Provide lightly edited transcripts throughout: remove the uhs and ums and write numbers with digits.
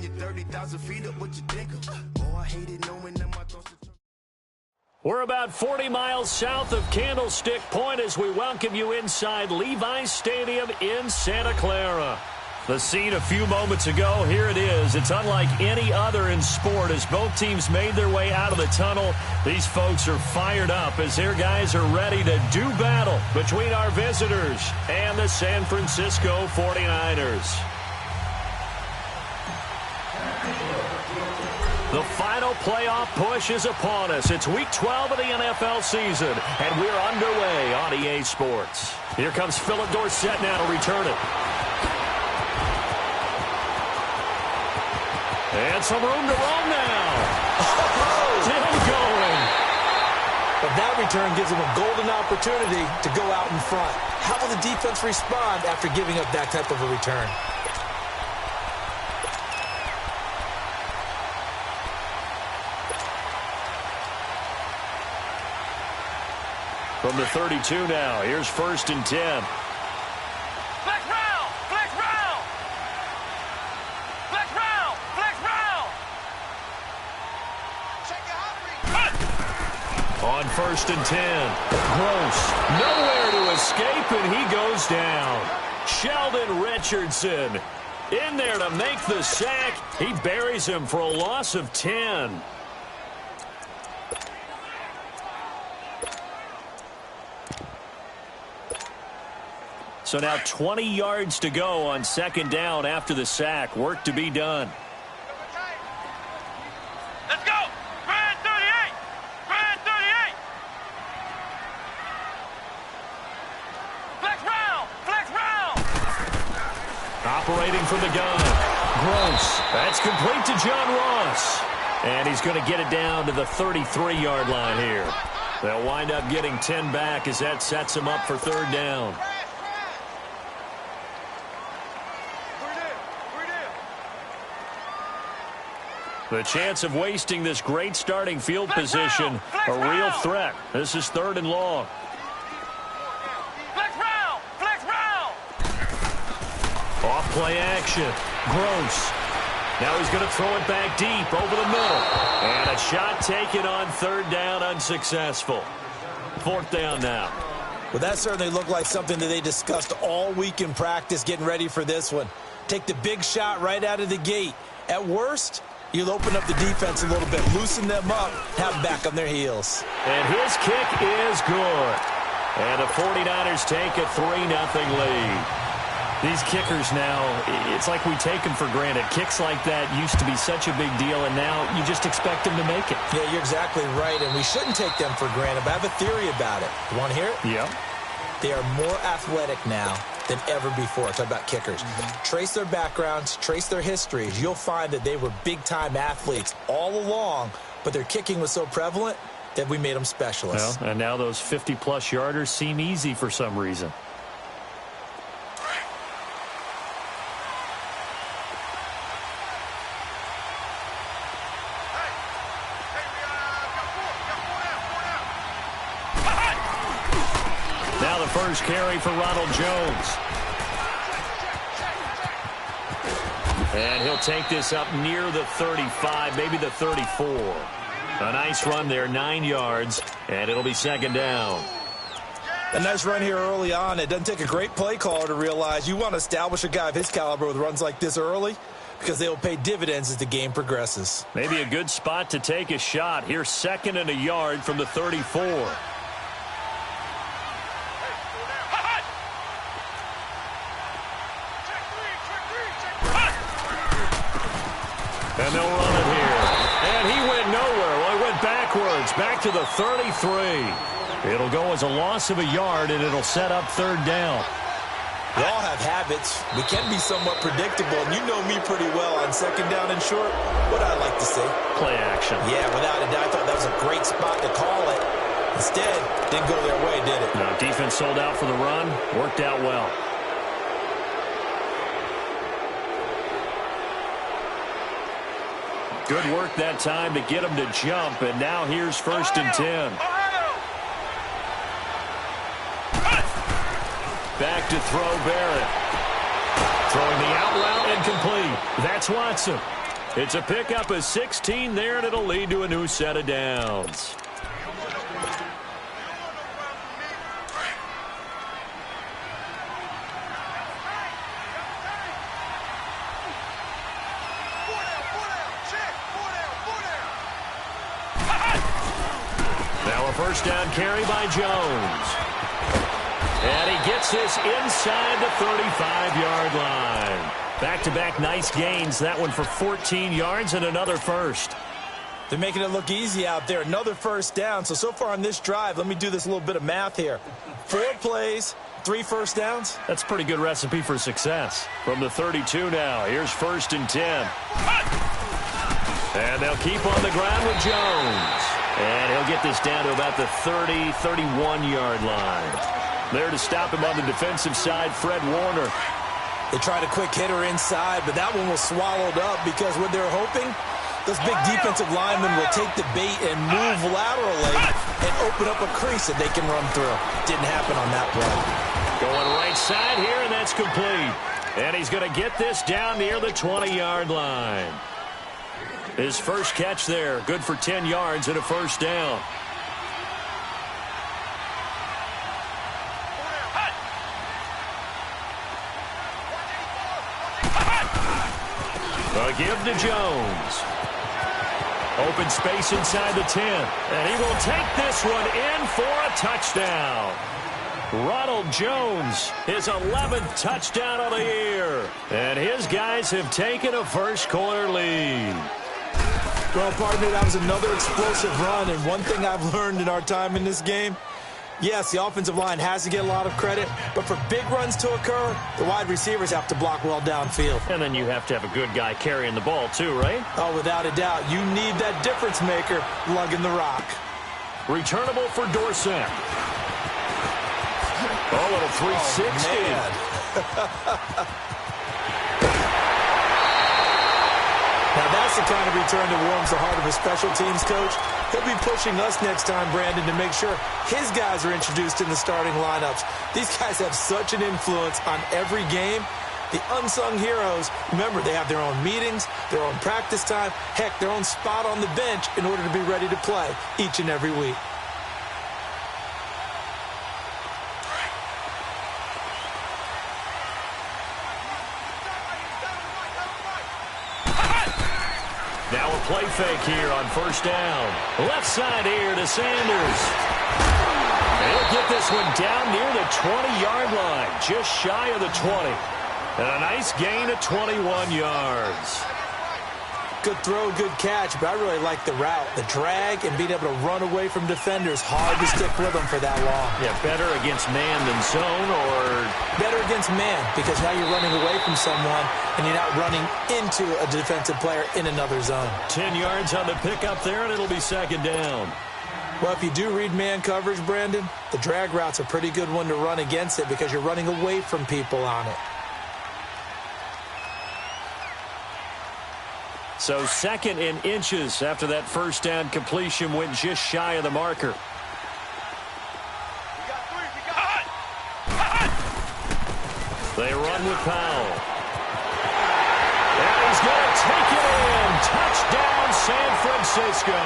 you're 30,000 feet up, what you think of? Oh, I hate it knowing that my thoughts are... We're about 40 miles south of Candlestick Point as we welcome you inside Levi's Stadium in Santa Clara. The scene a few moments ago, here it is. It's unlike any other in sport as both teams made their way out of the tunnel. These folks are fired up as their guys are ready to do battle between our visitors and the San Francisco 49ers. The final playoff push is upon us. It's Week 12 of the NFL season, and we're underway on EA Sports. Here comes Philip Dorsett now to return it. And some room to roam now. Still going. But that return gives them a golden opportunity to go out in front. How will the defense respond after giving up that type of a return? From the 32 now, here's 1st and 10. Flex round! Flex round! Flex round! Flex round! Check it out. On 1st and 10. Gross. Nowhere to escape, and he goes down. Sheldon Richardson in there to make the sack. He buries him for a loss of 10. So now 20 yards to go on 2nd down after the sack. Work to be done. Let's go! Grand 38! Grand 38! Flex round! Flex round! Operating from the gun. Gross. That's complete to John Ross. And he's going to get it down to the 33-yard line here. They'll wind up getting 10 back as that sets him up for 3rd down. The chance of wasting this great starting field position, a real threat. This is 3rd and long. Flex round! Flex round! Off play action. Gross. Now he's going to throw it back deep over the middle. And a shot taken on 3rd down, unsuccessful. 4th down now. Well, that certainly looked like something that they discussed all week in practice getting ready for this one. Take the big shot right out of the gate. At worst, you'll open up the defense a little bit, loosen them up, have them back on their heels. And his kick is good. And the 49ers take a 3-0 lead. These kickers now, it's like we take them for granted. Kicks like that used to be such a big deal, and now you just expect them to make it. Yeah, you're exactly right, and we shouldn't take them for granted, but I have a theory about it. You want to hear it? Yeah. They are more athletic now than ever before. Talk about kickers. Trace their backgrounds, trace their histories. You'll find that they were big-time athletes all along, but their kicking was so prevalent that we made them specialists. Well, and now those 50-plus yarders seem easy for some reason. Now the first carry for Ronald Jones. And he'll take this up near the 35, maybe the 34. A nice run there, 9 yards, and it'll be 2nd down. A nice run here early on. It doesn't take a great play caller to realize you want to establish a guy of his caliber with runs like this early because they will pay dividends as the game progresses. Maybe a good spot to take a shot. Here's 2nd and a yard from the 34. And they'll run it here. And he went nowhere. Well, he went backwards, back to the 33. It'll go as a loss of a yard, and it'll set up 3rd down. We all have habits. We can be somewhat predictable, and you know me pretty well on 2nd down and short. What I like to see. Play action. Yeah, without a doubt. I thought that was a great spot to call it. Instead, didn't go their way, did it? No, defense sold out for the run. Worked out well. Good work that time to get him to jump, and now here's 1st and 10. Back to throw Barrett. Throwing the out route and complete. That's Watson. It's a pickup of 16 there, and it'll lead to a new set of downs. Now a first down carry by Jones. And he gets this inside the 35-yard line. Back-to-back nice gains. That one for 14 yards and another first. They're making it look easy out there. Another first down. So far on this drive, let me do this little bit of math here. 4 plays, 3 first downs. That's a pretty good recipe for success. From the 32 now, here's 1st and 10. And they'll keep on the ground with Jones. And he'll get this down to about the 30, 31-yard line. There to stop him on the defensive side, Fred Warner. They tried a quick hitter inside, but that one was swallowed up because what they're hoping, those big defensive linemen will take the bait and move laterally and open up a crease that they can run through. Didn't happen on that play. Going right side here, and that's complete. And he's going to get this down near the 20-yard line. His first catch there, good for 10 yards and a first down. A give to Jones. Open space inside the 10. And he will take this one in for a touchdown. Ronald Jones, his 11th touchdown of the year. And his guys have taken a first-quarter lead. Well, partner, that was another explosive run. And one thing I've learned in our time in this game, yes, the offensive line has to get a lot of credit, but for big runs to occur, the wide receivers have to block well downfield. And then you have to have a good guy carrying the ball too, right? Oh, without a doubt. You need that difference maker lugging the rock. Returnable for Dorsett. Oh, little 360. Oh, now, that's the kind of return that warms the heart of a special teams coach. He'll be pushing us next time, Brandon, to make sure his guys are introduced in the starting lineups. These guys have such an influence on every game. The unsung heroes, remember, they have their own meetings, their own practice time, heck, their own spot on the bench in order to be ready to play each and every week. Now a play fake here on first down. Left side here to Sanders. He'll get this one down near the 20-yard line, just shy of the 20. And a nice gain of 21 yards. Good throw, good catch, but I really like the route. The drag and being able to run away from defenders. Hard to stick with them for that long. Yeah, better against man than zone, or better against man, because now you're running away from someone and you're not running into a defensive player in another zone. 10 yards on the pickup there, and it'll be second down. Well, if you do read man coverage, Brandon, the drag route's a pretty good one to run against it because you're running away from people on it. So 2nd and inches after that first down completion went just shy of the marker. They run with Powell. And he's going to take it in. Touchdown, San Francisco.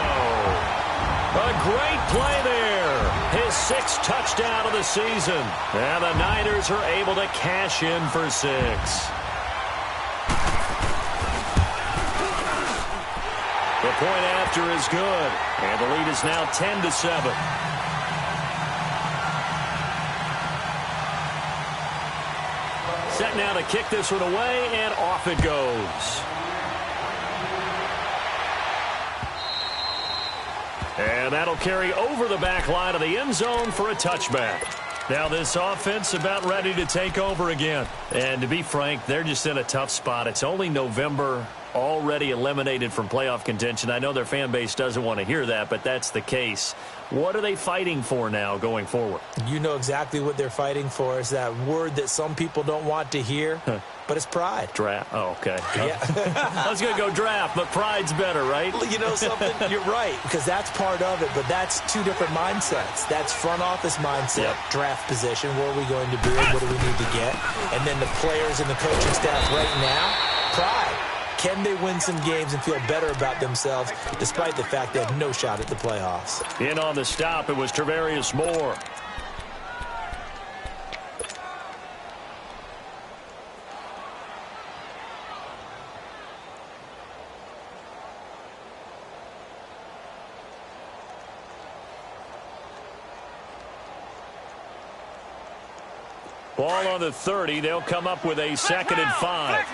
A great play there. His 6th touchdown of the season. And the Niners are able to cash in for 6. The point after is good, and the lead is now 10-7. Set now to kick this one away, and off it goes. And that'll carry over the back line of the end zone for a touchback. Now this offense about ready to take over again. And to be frank, they're just in a tough spot. It's only November, already eliminated from playoff contention. I know their fan base doesn't want to hear that, but that's the case. What are they fighting for now going forward? You know exactly what they're fighting for. Is that word that some people don't want to hear, but it's pride. Draft. Oh, okay. Yeah. I was going to go draft, but pride's better, right? Well, you know something? You're right, because that's part of it, but that's two different mindsets. That's front office mindset, draft position, where are we going to be and what do we need to get? And then the players and the coaching staff right now, pride. Can they win some games and feel better about themselves despite the fact they have no shot at the playoffs? In on the stop, it was Travarius Moore. Ball on the 30. They'll come up with a 2nd and 5.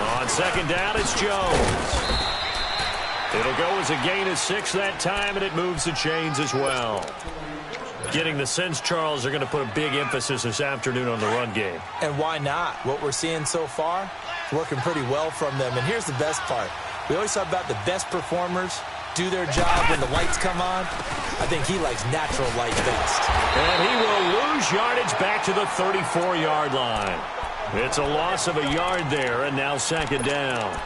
On 2nd down, it's Jones. It'll go as a gain of 6 that time, and it moves the chains as well. Getting the sense, Charles, they're going to put a big emphasis this afternoon on the run game. And why not? What we're seeing so far is working pretty well from them. And here's the best part. We always talk about the best performers do their job when the lights come on. I think he likes natural light best. And he will lose yardage back to the 34-yard line. It's a loss of a yard there, and now 2nd down.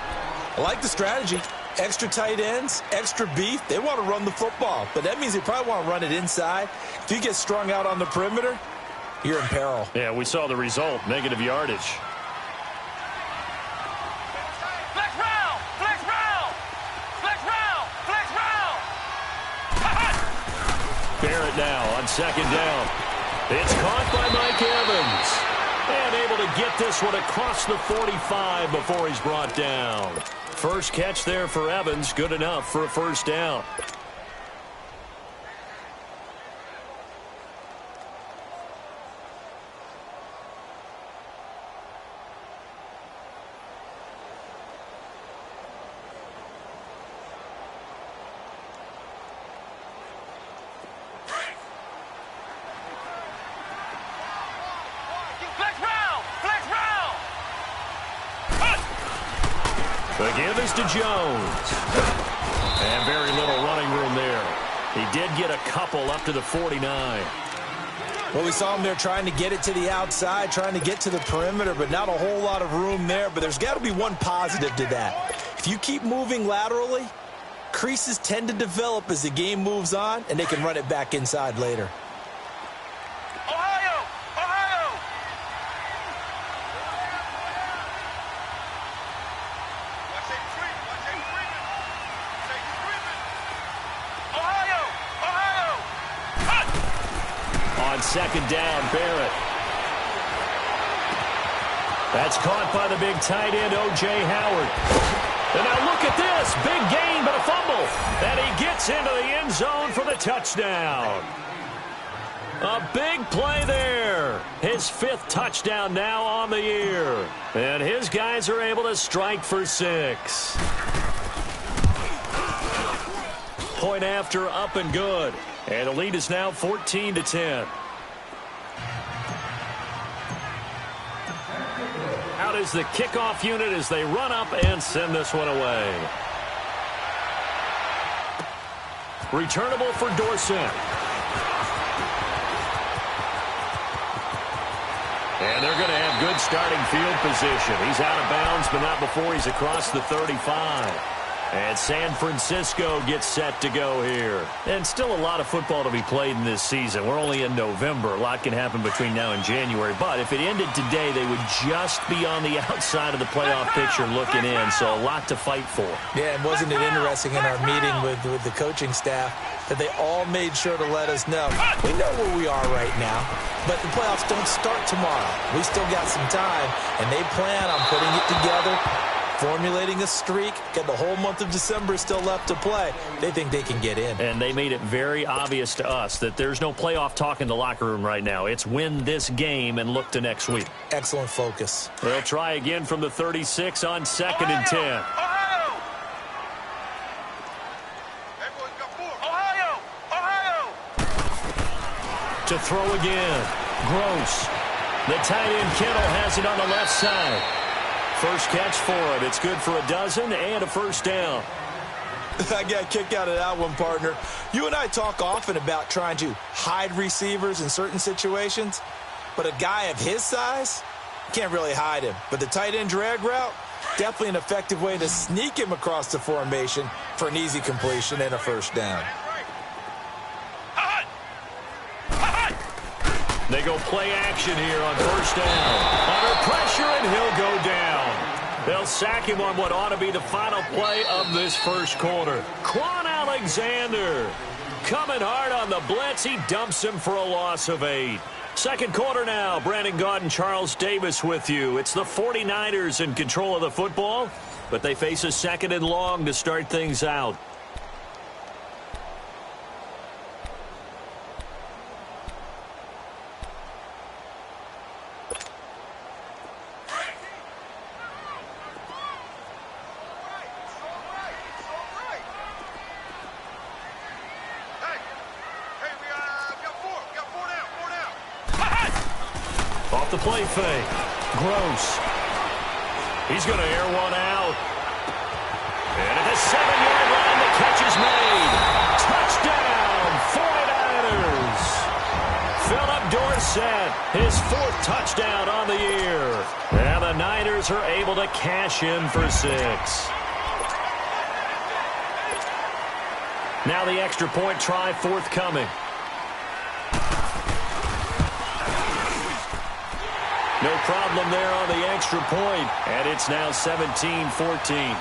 I like the strategy. Extra tight ends, extra beef. They want to run the football, but that means they probably want to run it inside. If you get strung out on the perimeter, you're in peril. Yeah, we saw the result, negative yardage. Barrett now on 2nd down. It's caught by Mike Evans. And able to get this one across the 45 before he's brought down. First catch there for Evans. Good enough for a 1st down. The give is to Jones. And very little running room there. He did get a couple up to the 49. Well, we saw him there trying to get it to the outside, trying to get to the perimeter, but not a whole lot of room there. But there's got to be one positive to that. If you keep moving laterally, creases tend to develop as the game moves on, and they can run it back inside later. On 2nd down, Barrett. That's caught by the big tight end, O.J. Howard. And now look at this. Big gain, but a fumble. And he gets into the end zone for the touchdown. A big play there. His 5th touchdown now on the year. And his guys are able to strike for 6. Point after, up and good. And the lead is now 14-10. Out is the kickoff unit as they run up and send this one away. Returnable for Dorsett. And they're going to have good starting field position. He's out of bounds, but not before he's across the 35. And San Francisco gets set to go here. And still a lot of football to be played in this season. We're only in November. A lot can happen between now and January. But if it ended today, they would just be on the outside of the playoff picture looking in. So a lot to fight for. Yeah, and wasn't it interesting in our meeting with the coaching staff that they all made sure to let us know, we know where we are right now, but the playoffs don't start tomorrow. We still got some time, and they plan on putting it together, formulating a streak. Got the whole month of December still left to play. They think they can get in. And they made it very obvious to us that there's no playoff talk in the locker room right now. It's win this game and look to next week. Excellent focus. They'll try again from the 36 on 2nd and 10. To throw again. Gross. The tight end Kittle has it on the left side. First catch for him. It's good for a dozen and a 1st down. I got a kick out of that one, partner. You and I talk often about trying to hide receivers in certain situations, but a guy of his size, can't really hide him. But the tight end drag route, definitely an effective way to sneak him across the formation for an easy completion and a 1st down. They go play action here on first down. Under pressure, and he'll go down. They'll sack him on what ought to be the final play of this first quarter. Quan Alexander coming hard on the blitz. He dumps him for a loss of 8. Second quarter now. Brandon Gaudin and Charles Davis with you. It's the 49ers in control of the football, but they face a second and long to start things out. Off the play fake. Gross. He's going to air one out. And at the 7-yard line, the catch is made. Touchdown, 49ers. Philip Dorsett, his 4th touchdown on the year. And the Niners are able to cash in for 6. Now the extra point try forthcoming. No problem there on the extra point, and it's now 17-14.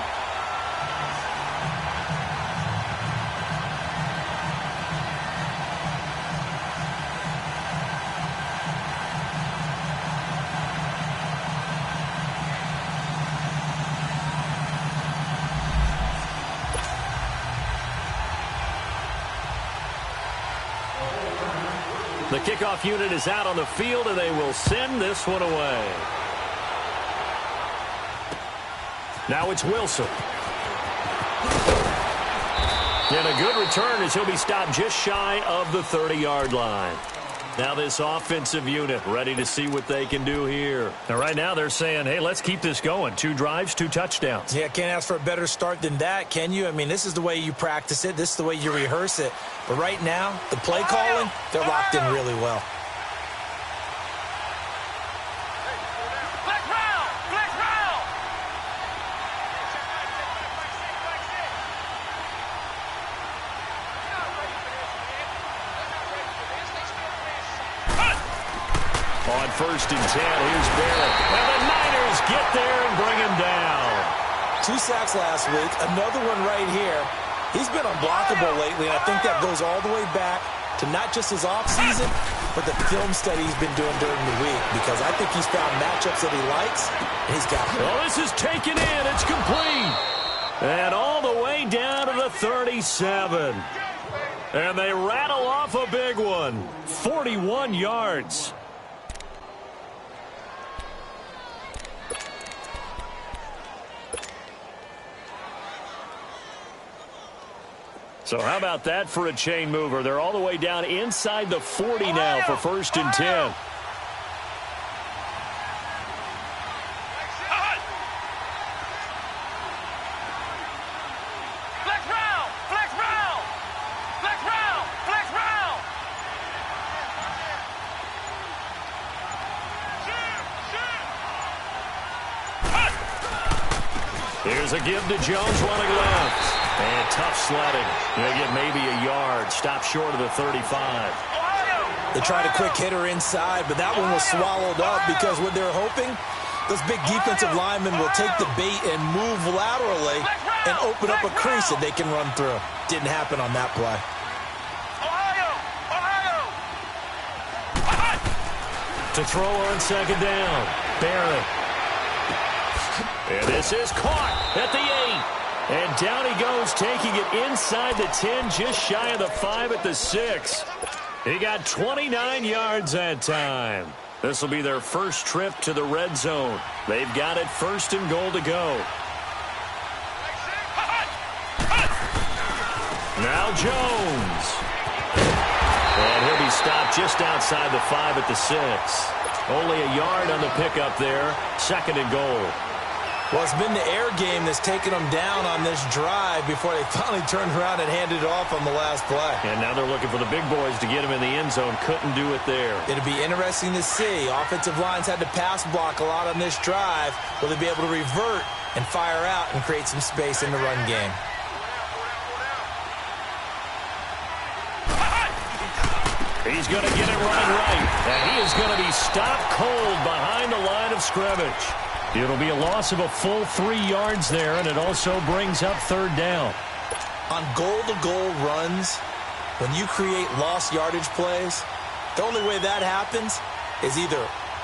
The kickoff unit is out on the field, and they will send this one away. Now it's Wilson. And a good return as he'll be stopped just shy of the 30-yard line. Now this offensive unit ready to see what they can do here. Now right now they're saying, hey, let's keep this going. 2 drives, 2 touchdowns. Yeah, can't ask for a better start than that, can you? I mean, this is the way you practice it. This is the way you rehearse it. But right now, the play calling, they're locked in really well. On first and 10, here's Barrett. And the Niners get there and bring him down. 2 sacks last week, another one right here. He's been unblockable lately, and I think that goes all the way back to not just his offseason, but the film study he's been doing during the week, because I think he's found matchups that he likes, and he's got them. Well, this is taken in. It's complete. And all the way down to the 37. And they rattle off a big one. 41 yards. So how about that for a chain mover? They're all the way down inside the 40 now for first and 10. Here's a give to Jones running left. And tough sledding. They get maybe a yard. Stop short of the 35. They tried a quick hitter inside, but that one was swallowed up because what they're hoping, those big defensive linemen will take the bait and move laterally and open up a crease that they can run through. Didn't happen on that play. To throw on second down. Barrett. And this is caught at the 8. And down he goes, taking it inside the 10, just shy of the 5 at the 6. He got 29 yards that time. This will be their first trip to the red zone. They've got it first and goal to go. Now Jones. And he'll be stopped just outside the 5 at the 6. Only a yard on the pickup there. Second and goal. Well, it's been the air game that's taken them down on this drive before they finally turned around and handed it off on the last play. And now they're looking for the big boys to get him in the end zone. Couldn't do it there. It'll be interesting to see. Offensive lines had to pass block a lot on this drive. Will they be able to revert and fire out and create some space in the run game? He's going to get it running right. And he is going to be stopped cold behind the line of scrimmage. It'll be a loss of a full 3 yards there, and it also brings up third down. On goal-to-goal runs, when you create lost yardage plays, the only way that happens is either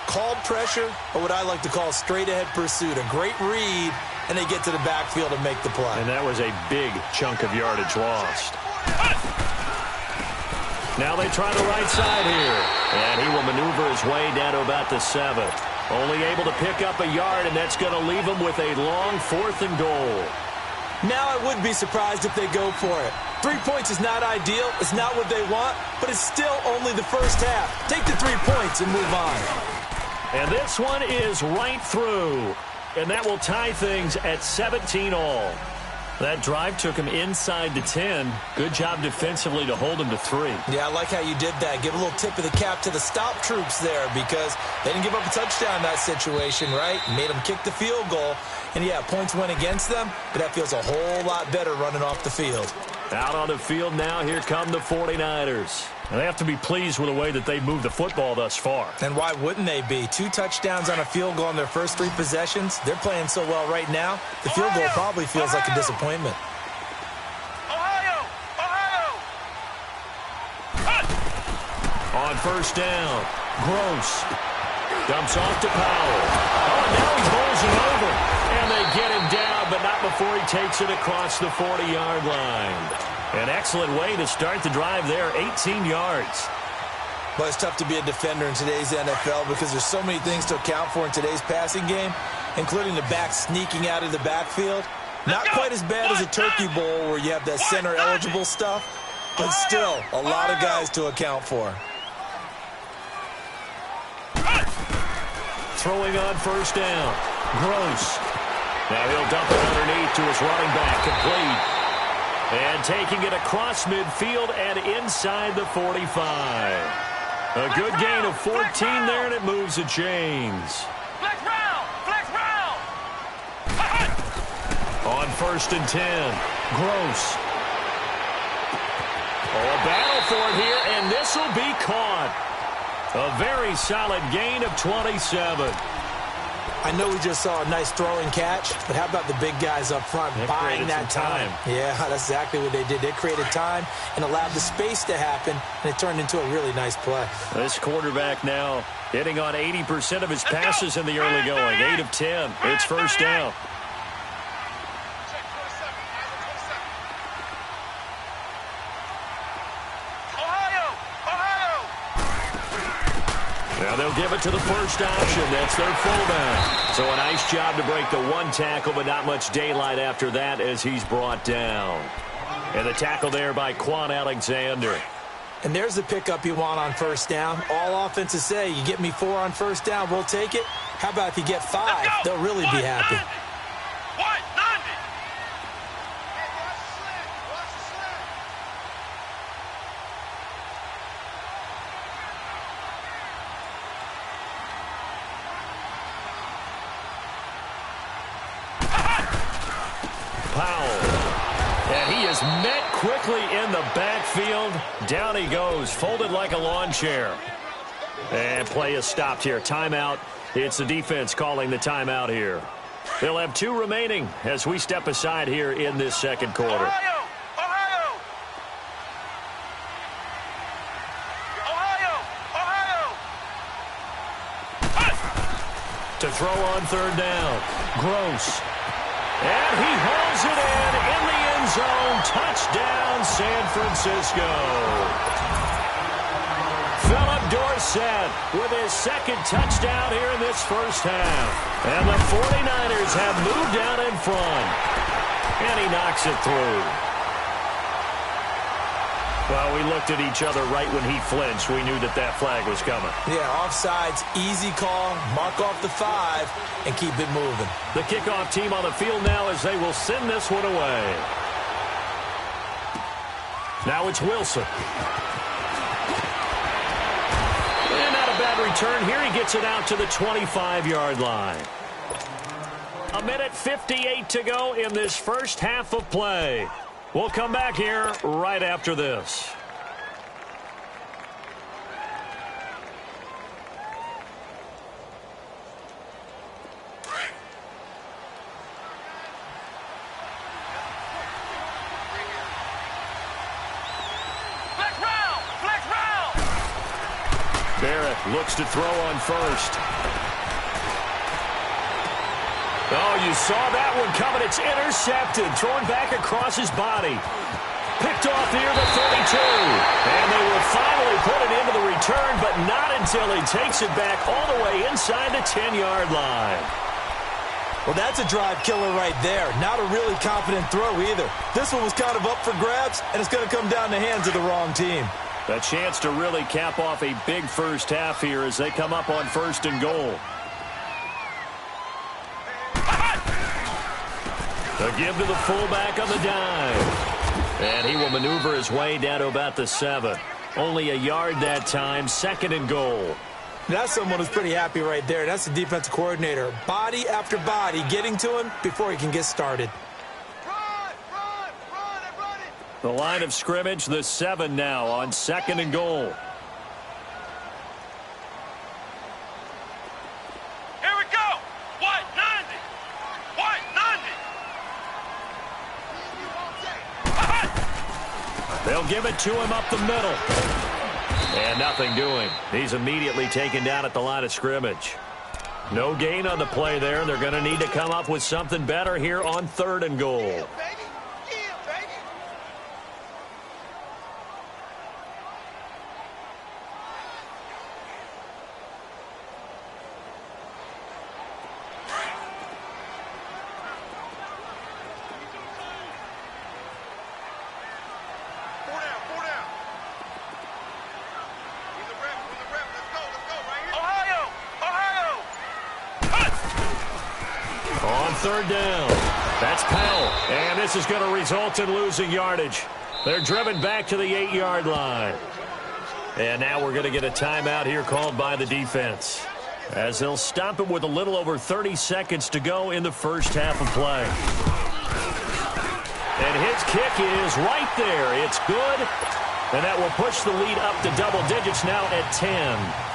called pressure or what I like to call straight-ahead pursuit. A great read, and they get to the backfield and make the play. And that was a big chunk of yardage lost. Now they try the right side here. And he will maneuver his way down to about the 7. Only able to pick up a yard, and that's going to leave him with a long 4th and goal. Now I wouldn't be surprised if they go for it. 3 points is not ideal. It's not what they want, but it's still only the first half. Take the 3 points and move on. And this one is right through. And that will tie things at 17 all. That drive took him inside the 10. Good job defensively to hold him to 3. Yeah, I like how you did that. Give a little tip of the cap to the stop troops there because they didn't give up a touchdown in that situation, right? Made them kick the field goal. And, yeah, points went against them, but that feels a whole lot better running off the field. Out on the field now, here come the 49ers. And they have to be pleased with the way that they moved the football thus far. And why wouldn't they be? 2 touchdowns on a field goal in their first 3 possessions. They're playing so well right now, the field goal probably feels like a disappointment. On first down, Gross dumps off to Powell. Oh, now he bowls it over. And they get him down, but not before he takes it across the 40-yard line. An excellent way to start the drive there, 18 yards. Well, it's tough to be a defender in today's NFL because there's so many things to account for in today's passing game, including the back sneaking out of the backfield. Not quite as bad as a Turkey Bowl where you have that center-eligible stuff, but still a lot of guys to account for. Throwing on first down, Gross. Now he'll dump it underneath to his running back, complete. And taking it across midfield and inside the 45. A good gain of 14 there, and it moves the chains. Flex round! Flex round! On first and 10, Gross. Oh, a battle for it here, and this will be caught. A very solid gain of 27. I know we just saw a nice throwing catch, but how about the big guys up front buying that time? Yeah, that's exactly what they did. They created time and allowed the space to happen, and it turned into a really nice play. This quarterback now hitting on 80% of his passes in the early going. 8 of 10. It's first down. Now they'll give it to the first option. That's their fullback. So a nice job to break the 1 tackle, but not much daylight after that as he's brought down. And the tackle there by Quan Alexander. And there's the pickup you want on first down. All offenses say, you get me 4 on first down, we'll take it. How about if you get 5? They'll really be happy. Met quickly in the backfield. Down he goes, folded like a lawn chair. And play is stopped here. Timeout. It's the defense calling the timeout here. They'll have 2 remaining as we step aside here in this second quarter. Ohio! To throw on third down. Gross. And he hauls it in the end zone. Touchdown, San Francisco. Philip Dorsett with his second touchdown here in this first half. And the 49ers have moved out in front. And he knocks it through. Well, we looked at each other right when he flinched. We knew that that flag was coming. Yeah, offsides, easy call, mark off the 5, and keep it moving. The kickoff team on the field now as they will send this one away. Now it's Wilson. And not a bad return here. He gets it out to the 25-yard line. 1:58 to go in this first half of play. We'll come back here right after this. looks to throw on first. Oh, you saw that one coming. It's intercepted. Thrown back across his body. Picked off near the 32. And they will finally put it into the return, but not until he takes it back all the way inside the 10-yard line. Well, that's a drive killer right there. Not a really confident throw either. This one was kind of up for grabs, and it's going to come down the hands of the wrong team. A chance to really cap off a big first half here as they come up on 1st and goal. A give to the fullback on the dive. And he will maneuver his way down to about the 7. Only a yard that time, 2nd and goal. That's someone who's pretty happy right there. That's the defensive coordinator. Body after body getting to him before he can get started. The line of scrimmage, the 7 now on 2nd and goal. Here we go. White 90. White 90. They'll give it to him up the middle. And nothing doing. He's immediately taken down at the line of scrimmage. No gain on the play there. They're going to need to come up with something better here on 3rd and goal. On 3rd down, that's Pell, and this is going to result in losing yardage. They're driven back to the 8-yard line. And now we're going to get a timeout here called by the defense, as they'll stop it with a little over 30 seconds to go in the first half of play. And his kick is right there. It's good, and that will push the lead up to double digits now at 10.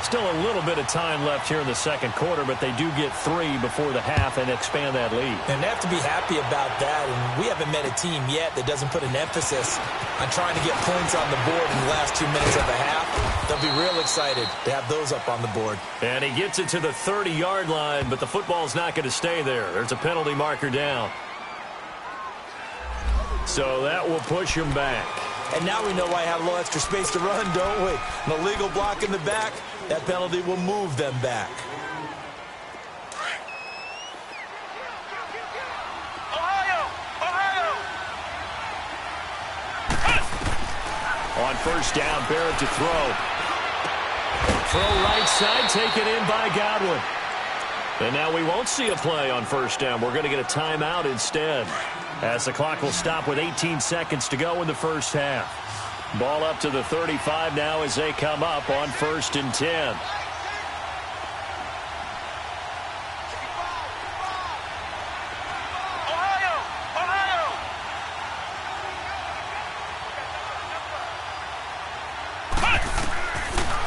Still a little bit of time left here in the 2nd quarter, but they do get 3 before the half and expand that lead. And they have to be happy about that. And we haven't met a team yet that doesn't put an emphasis on trying to get points on the board in the last 2 minutes of the half. They'll be real excited to have those up on the board. And he gets it to the 30-yard line, but the football's not going to stay there. There's a penalty marker down. So that will push him back. And now we know why I have a little extra space to run, don't we? An illegal block in the back. That penalty will move them back. On 1st down, Barrett to throw. Throw right side, taken in by Godwin. And now we won't see a play on 1st down. We're going to get a timeout instead, as the clock will stop with 18 seconds to go in the first half. Ball up to the 35 now as they come up on 1st and 10.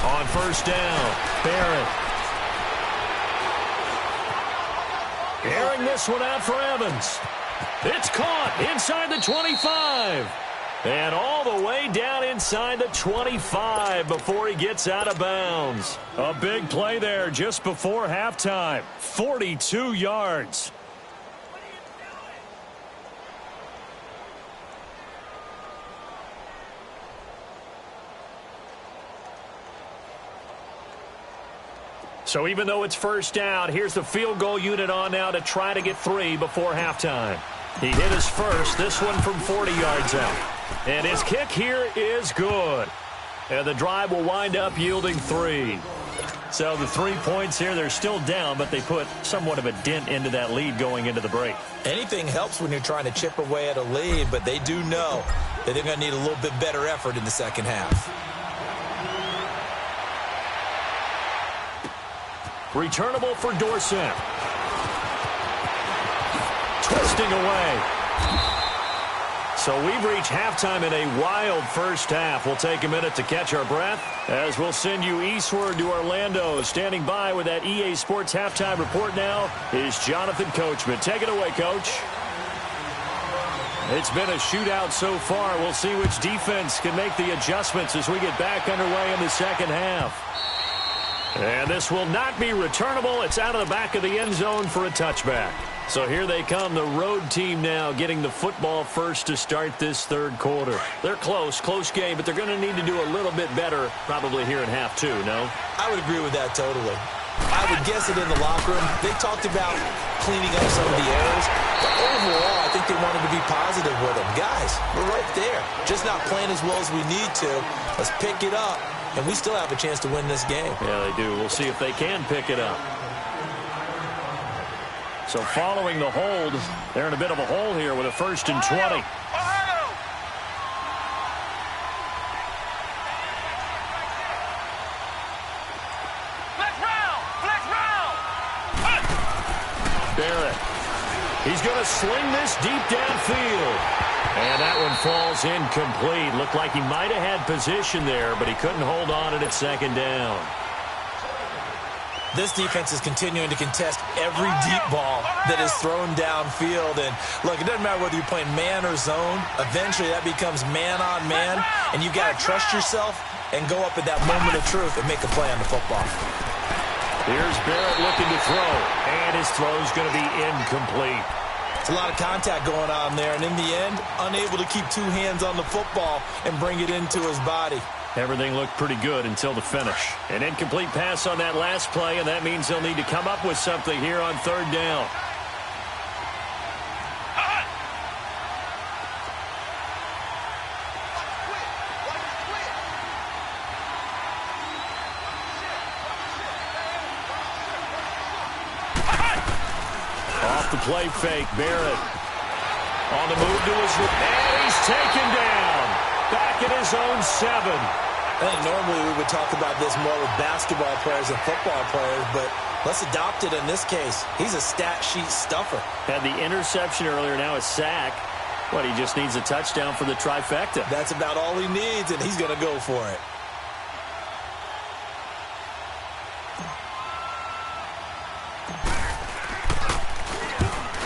On 1st down, Barrett. Airing this one out for Evans. It's caught inside the 25. And all the way down inside the 25 before he gets out of bounds. A big play there just before halftime. 42 yards. So even though it's 1st down, here's the field goal unit on now to try to get 3 before halftime. He hit his first, this one from 40 yards out. And his kick here is good. And the drive will wind up yielding 3. So the 3 points here, they're still down, but they put somewhat of a dent into that lead going into the break. Anything helps when you're trying to chip away at a lead, but they do know that they're going to need a little bit better effort in the 2nd half. Returnable for Dorsett. Twisting away. So we've reached halftime in a wild first half. We'll take a minute to catch our breath as we'll send you eastward to Orlando. Standing by with that EA Sports halftime report now is Jonathan Coachman. Take it away, Coach. It's been a shootout so far. We'll see which defense can make the adjustments as we get back underway in the 2nd half. And this will not be returnable. It's out of the back of the end zone for a touchback. So here they come, the road team now getting the football first to start this third quarter. They're close game, but they're going to need to do a little bit better probably here in half two, no? I would agree with that totally. I would guess it in the locker room. They talked about cleaning up some of the errors, but overall, I think they wanted to be positive with them. Guys, we're right there. Just not playing as well as we need to. Let's pick it up, and we still have a chance to win this game. Yeah, they do. We'll see if they can pick it up. So following the hold, they're in a bit of a hole here with a 1st and 20. Barrett. He's going to sling this deep downfield. And that one falls incomplete. Looked like he might have had position there, but he couldn't hold on at 2nd down. This defense is continuing to contest every deep ball that is thrown downfield. And, look, it doesn't matter whether you're playing man or zone. Eventually, that becomes man on man. And you've got to trust yourself and go up at that moment of truth and make a play on the football. Here's Barrett looking to throw. And his throw's going to be incomplete. It's a lot of contact going on there. And in the end, unable to keep 2 hands on the football and bring it into his body. Everything looked pretty good until the finish. An incomplete pass on that last play, and that means they'll need to come up with something here on 3rd down. Off the play fake, Barrett. On the move to his right, and he's taken down. Back at his own 7. I think normally we would talk about this more with basketball players and football players, but let's adopt it in this case. He's a stat sheet stuffer. Had the interception earlier, now a sack. What, he just needs a touchdown for the trifecta. That's about all he needs, and he's going to go for it.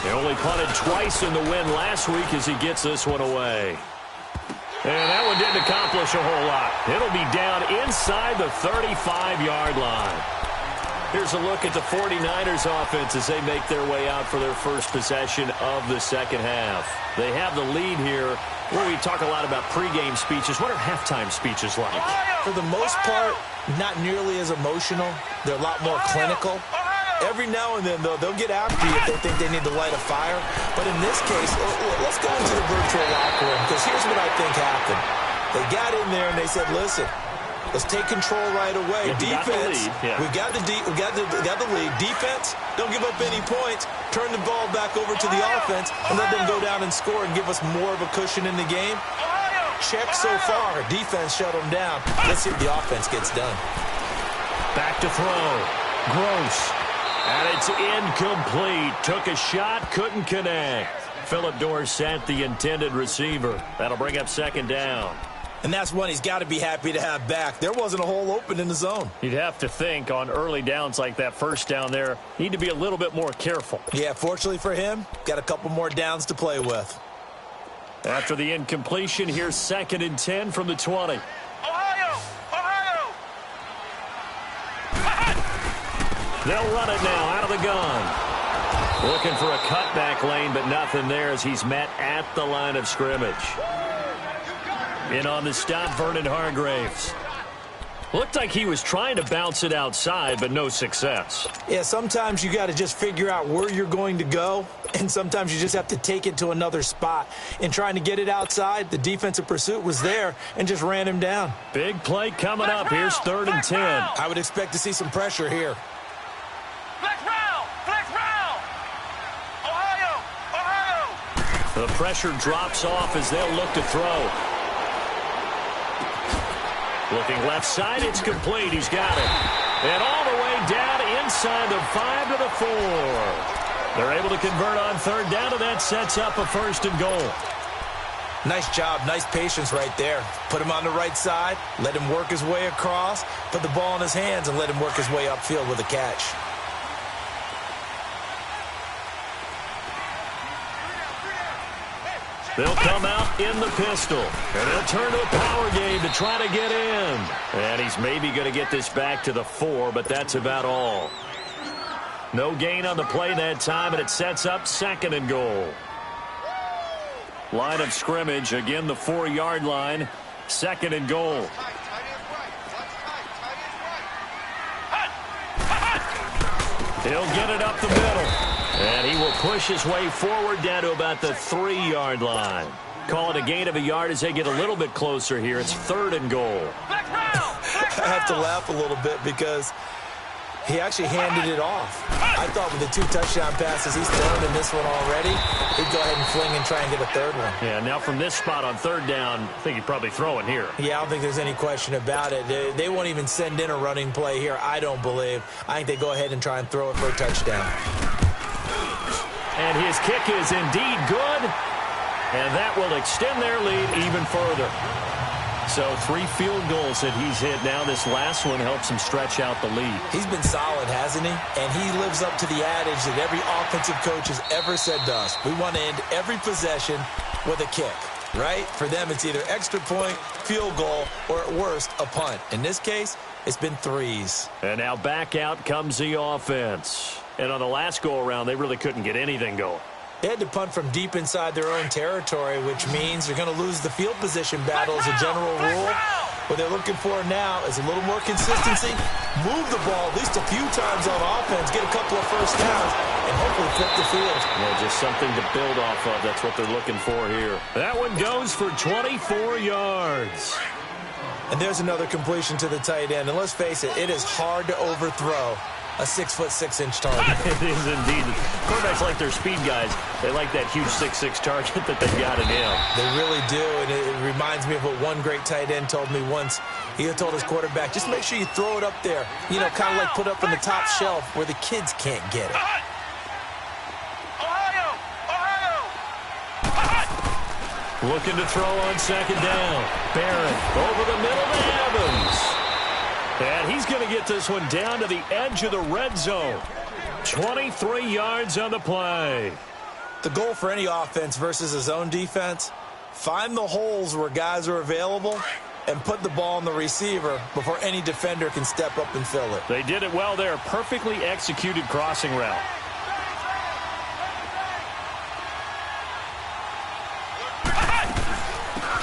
They only punted twice in the win last week as he gets this one away. And that one didn't accomplish a whole lot. It'll be down inside the 35-yard line. Here's a look at the 49ers offense as they make their way out for their first possession of the second half. They have the lead here. Well, we talk a lot about pregame speeches. What are halftime speeches like? For the most part, not nearly as emotional. They're a lot more clinical. Every now and then, though, they'll get after you if they think they need to light a fire. But in this case, let's go into the virtual locker room, because here's what I think happened. They got in there and they said, listen, let's take control right away. Defense, we got the lead. Defense, don't give up any points. Turn the ball back over to the offense and let them go down and score and give us more of a cushion in the game. Check so far. Defense shut them down. Let's see if the offense gets done. Back to throw. Gross. And it's incomplete. Took a shot, couldn't connect. Phillip Dorsett, the intended receiver. That'll bring up 2nd down. And that's one he's got to be happy to have back. There wasn't a hole open in the zone. You'd have to think on early downs like that, 1st down there, need to be a little bit more careful. Yeah, fortunately for him, got a couple more downs to play with. After the incompletion, here's 2nd and 10 from the 20. They'll run it now out of the gun. Looking for a cutback lane, but nothing there as he's met at the line of scrimmage. In on the stop, Vernon Hargraves. Looked like he was trying to bounce it outside, but no success. Yeah, sometimes you got to just figure out where you're going to go, and sometimes you just have to take it to another spot. In trying to get it outside, the defensive pursuit was there and just ran him down. Big play coming up. Here's 3rd and 10. I would expect to see some pressure here. The pressure drops off as they'll look to throw. Looking left side, it's complete. He's got it. And all the way down inside the 5 to the 4. They're able to convert on 3rd down, and that sets up a 1st and goal. Nice job, nice patience right there. Put him on the right side, let him work his way across, put the ball in his hands, and let him work his way upfield with a catch. They'll come out in the pistol, and they'll turn to a power game to try to get in. And he's maybe going to get this back to the 4, but that's about all. No gain on the play that time, and it sets up 2nd and goal. Line of scrimmage, again the 4-yard line, 2nd and goal. He'll get it up the middle, and he will push his way forward down to about the 3-yard line. Call it a gain of a yard as they get a little bit closer here. It's 3rd and goal. I have to laugh a little bit because he actually handed it off. I thought with the 2 touchdown passes he's thrown in this one already, he'd go ahead and fling and try and get a 3rd one. Yeah, now from this spot on 3rd down, I think he'd probably throw it here. Yeah, I don't think there's any question about it. They won't even send in a running play here, I don't believe. I think they go ahead and try and throw it for a touchdown. And his kick is indeed good, and that will extend their lead even further. So 3 field goals that he's hit now. This last one helps him stretch out the lead. He's been solid, hasn't he? And he lives up to the adage that every offensive coach has ever said to us. We want to end every possession with a kick, right? For them, it's either extra point, field goal, or at worst, a punt. In this case, it's been 3s. And now back out comes the offense. And on the last go-around, they really couldn't get anything going. They had to punt from deep inside their own territory, which means they're going to lose the field position battle as a general rule. What they're looking for now is a little more consistency, move the ball at least a few times on offense, get a couple of first downs, and hopefully flip the field. Yeah, just something to build off of. That's what they're looking for here. That one goes for 24 yards. And there's another completion to the tight end. And let's face it, it is hard to overthrow a 6'6" target. It is indeed. Quarterbacks like their speed guys. They like that huge 6'6" target that they've got in him. They really do, and it reminds me of what one great tight end told me once. He told his quarterback, just make sure you throw it up there. You know, kind of like put up on the top shelf where the kids can't get it. Looking to throw on 2nd down. Barrett over the middle to Evans. And he's going to get this one down to the edge of the red zone. 23 yards on the play. The goal for any offense versus a zone defense, find the holes where guys are available and put the ball on the receiver before any defender can step up and fill it. They did it well there. Perfectly executed crossing route.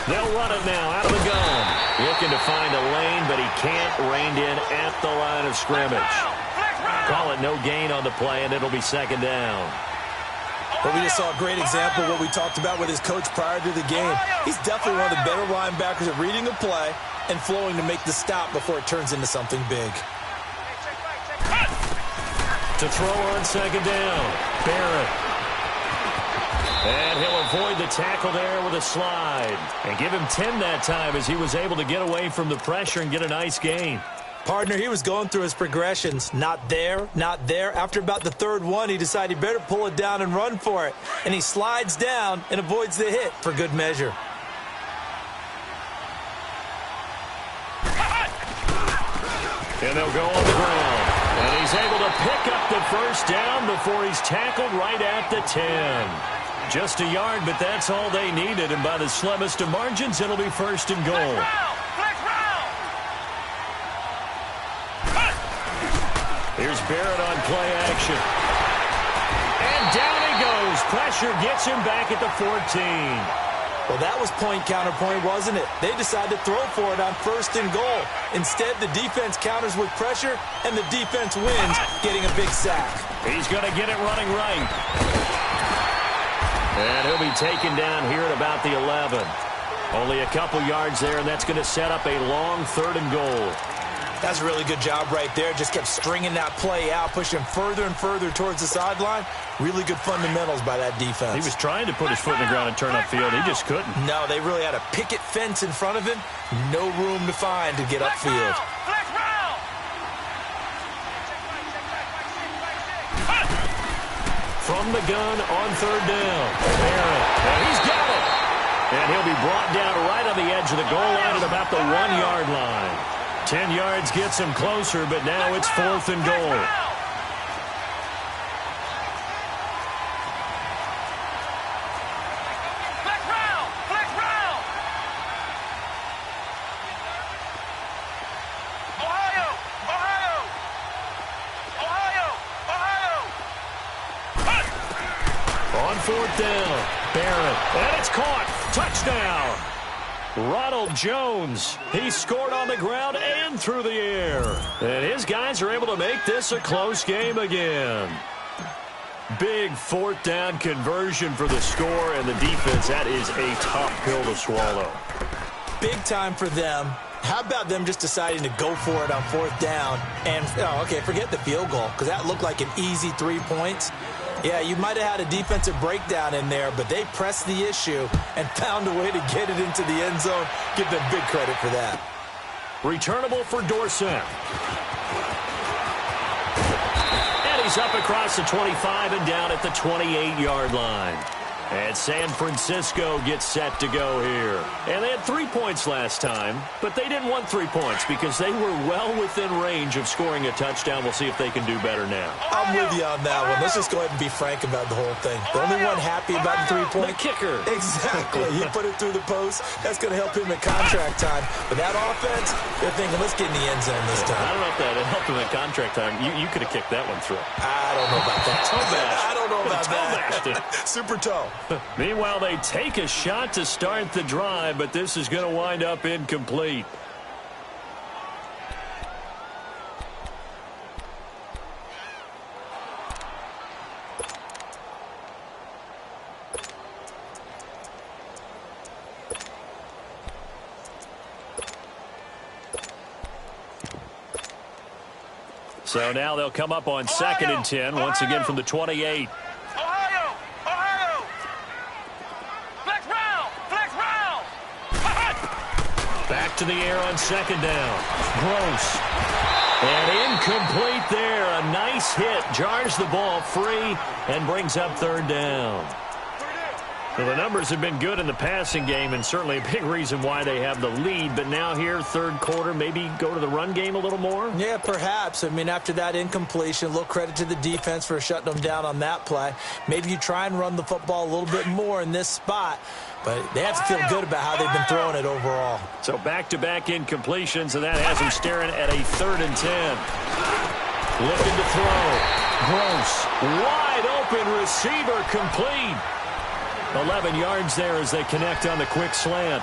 They'll run it now out of the gun. Looking to find a lane, but he can't. Reined in at the line of scrimmage. Call it no gain on the play, and it'll be 2nd down. But we just saw a great example of what we talked about with his coach prior to the game. He's definitely one of the better linebackers at reading a play and flowing to make the stop before it turns into something big. To throw on 2nd down, Barrett. And he'll avoid the tackle there with a slide. And give him 10 that time as he was able to get away from the pressure and get a nice gain. Partner, he was going through his progressions. Not there, not there. After about the 3rd one, he decided he better pull it down and run for it. And he slides down and avoids the hit for good measure. And they'll go on the ground. And he's able to pick up the 1st down before he's tackled right at the 10. Just a yard, but that's all they needed. And by the slimmest of margins, it'll be 1st and goal. Here's Barrett on play action. And down he goes. Pressure gets him back at the 14. Well, that was point counterpoint, wasn't it? They decided to throw for it on 1st and goal. Instead, the defense counters with pressure, and the defense wins, getting a big sack. He's going to get it running right. And he'll be taken down here at about the 11. Only a couple yards there, and that's going to set up a long 3rd and goal. That's a really good job right there. Just kept stringing that play out, pushing further and further towards the sideline. Really good fundamentals by that defense. He was trying to put his foot in the ground and turn upfield. He just couldn't. No, they really had a picket fence in front of him. No room to find to get upfield. From the gun on 3rd down. Barrett, and he's got it. And he'll be brought down right on the edge of the goal line at about the 1-yard line. 10 yards gets him closer, but now it's 4th and goal. On fourth down, Barrett, and it's caught. Touchdown. Ronald Jones, he scored on the ground and through the air. And his guys are able to make this a close game again. Big fourth down conversion for the score, and the defense, that is a tough pill to swallow. Big time for them. How about them just deciding to go for it on fourth down? And, forget the field goal, because that looked like an easy 3 points. Yeah, you might have had a defensive breakdown in there, but they pressed the issue and found a way to get it into the end zone. Give them big credit for that. Returnable for Dorsett. And he's up across the 25 and down at the 28-yard line. And San Francisco gets set to go here. And they had 3 points last time, but they didn't want 3 points because they were well within range of scoring a touchdown. We'll see if they can do better now. I'm with you on that one. Let's just go ahead and be frank about the whole thing. The only one happy about the 3-point? The kicker. Exactly. He put it through the post. That's going to help him at contract time. But that offense, they're thinking, let's get in the end zone this time. I don't know if that helped him at contract time. You could have kicked that one through. I don't know about that. I don't know about that. Super toe. Meanwhile, they take a shot to start the drive, but this is going to wind up incomplete. So now they'll come up on 2nd and 10, once again from the 28. Back to the air on 2nd down. Gross. And incomplete there. A nice hit. Jars the ball free and brings up 3rd down. Well, the numbers have been good in the passing game and certainly a big reason why they have the lead. But now here, 3rd quarter, maybe go to the run game a little more? Yeah, perhaps. I mean, after that incompletion, a little credit to the defense for shutting them down on that play. Maybe you try and run the football a little bit more in this spot. But they have to feel good about how they've been throwing it overall. So back-to-back incompletions, and that has them staring at a 3rd and 10. Looking to throw. Gross. Wide open receiver complete. 11 yards there as they connect on the quick slant.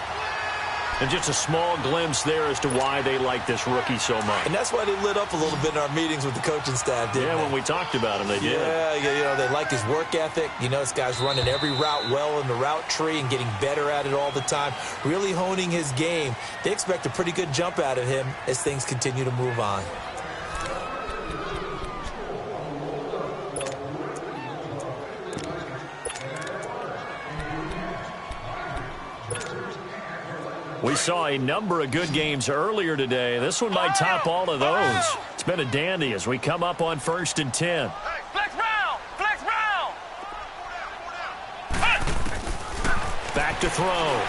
And just a small glimpse there as to why they like this rookie so much. And that's why they lit up a little bit in our meetings with the coaching staff, didn't they? Yeah, when we talked about him, they did. Yeah, they like his work ethic. You know, this guy's running every route well in the route tree and getting better at it all the time, really honing his game. They expect a pretty good jump out of him as things continue to move on. We saw a number of good games earlier today. This one might top all of those. It's been a dandy as we come up on 1st and 10. Flex round! Flex round! Back to throw.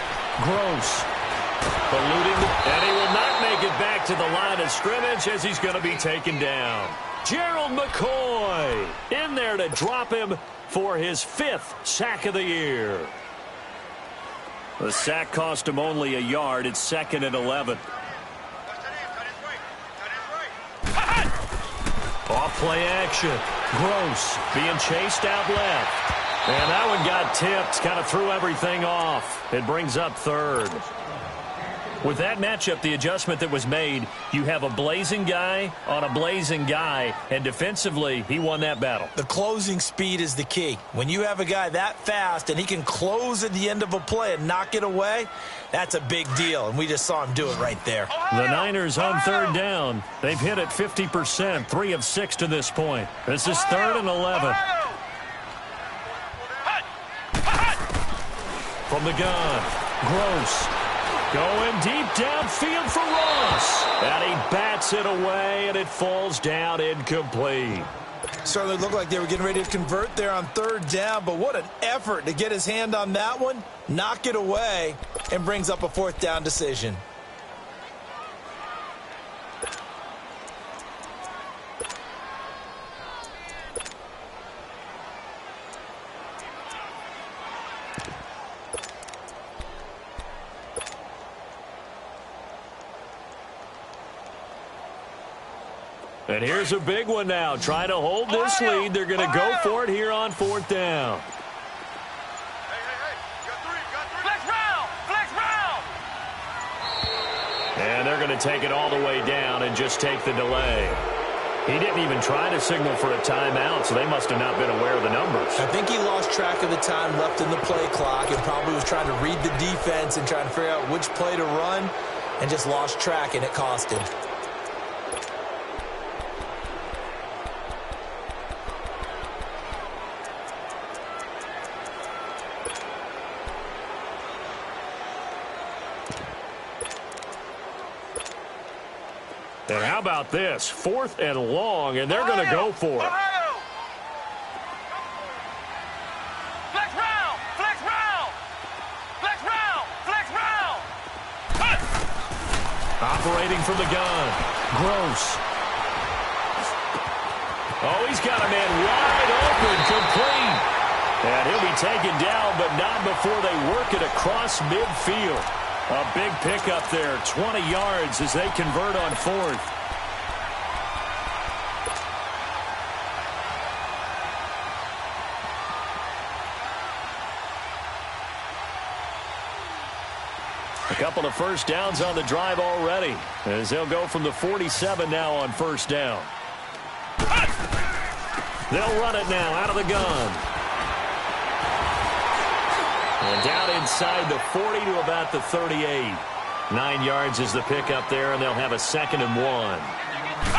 Gross. Eluding, and he will not make it back to the line of scrimmage as he's going to be taken down. Gerald McCoy in there to drop him for his 5th sack of the year. The sack cost him only a yard. It's 2nd and 11. Off play action. Gross being chased out left. And that one got tipped. Kind of threw everything off. It brings up 3rd. With that matchup, the adjustment that was made, you have a blazing guy on a blazing guy, and defensively, he won that battle. The closing speed is the key. When you have a guy that fast and he can close at the end of a play and knock it away, that's a big deal, and we just saw him do it right there. The Niners on 3rd down. They've hit it 50%, 3 of 6 to this point. This is 3rd and 11. From the gun, Gross. Going deep downfield for Ross. And he bats it away, and it falls down incomplete. Certainly looked like they were getting ready to convert there on 3rd down, but what an effort to get his hand on that one, knock it away, and brings up a 4th down decision. And here's a big one now. Trying to hold this lead. They're going to go for it here on 4th down. And they're going to take it all the way down and just take the delay. He didn't even try to signal for a timeout, so they must have not been aware of the numbers. I think he lost track of the time left in the play clock and probably was trying to read the defense and trying to figure out which play to run and just lost track, and it cost him. And how about this? 4th and long, and they're going to go for it. Flex round! Flex round! Flex round! Flex round! Operating from the gun. Gross. Oh, he's got a man wide open, complete. And he'll be taken down, but not before they work it across midfield. A big pickup there, 20 yards as they convert on 4th. A couple of first downs on the drive already, as they'll go from the 47 now on first down. They'll run it now out of the gun. And down inside the 40 to about the 38. 9 yards is the pickup there, and they'll have a 2nd and 1.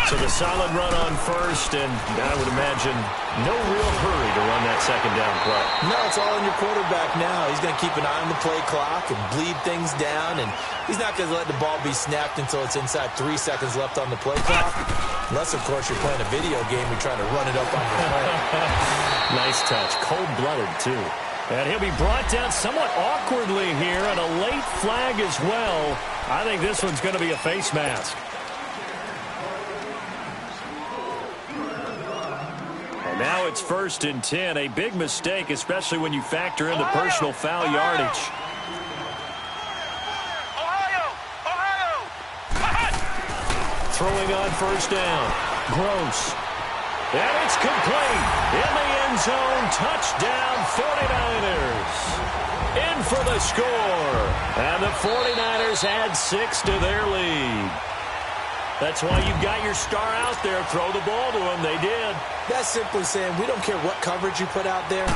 So the solid run on first, and I would imagine no real hurry to run that 2nd down play. No, it's all on your quarterback now. He's going to keep an eye on the play clock and bleed things down, and he's not going to let the ball be snapped until it's inside 3 seconds left on the play clock. Unless, of course, you're playing a video game and trying to run it up on your play. Nice touch. Cold-blooded, too. And he'll be brought down somewhat awkwardly here, and a late flag as well. I think this one's going to be a face mask. And now it's 1st and 10. A big mistake, especially when you factor in the personal foul yardage. Throwing on first down. Gross. And it's complete. In the end zone. Touchdown 49ers. In for the score. And the 49ers add 6 to their lead. That's why you've got your star out there. Throw the ball to him. They did. That's simply saying we don't care what coverage you put out there.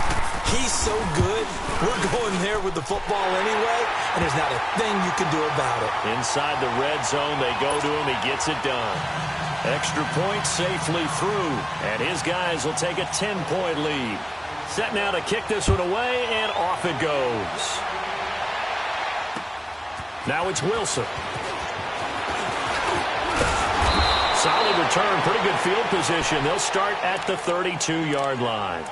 He's so good. We're going there with the football anyway, and there's not a thing you can do about it. Inside the red zone, they go to him. He gets it done. Extra point safely through, and his guys will take a 10-point lead. Set now to kick this one away, and off it goes. Now it's Wilson. Solid return, pretty good field position. They'll start at the 32-yard line.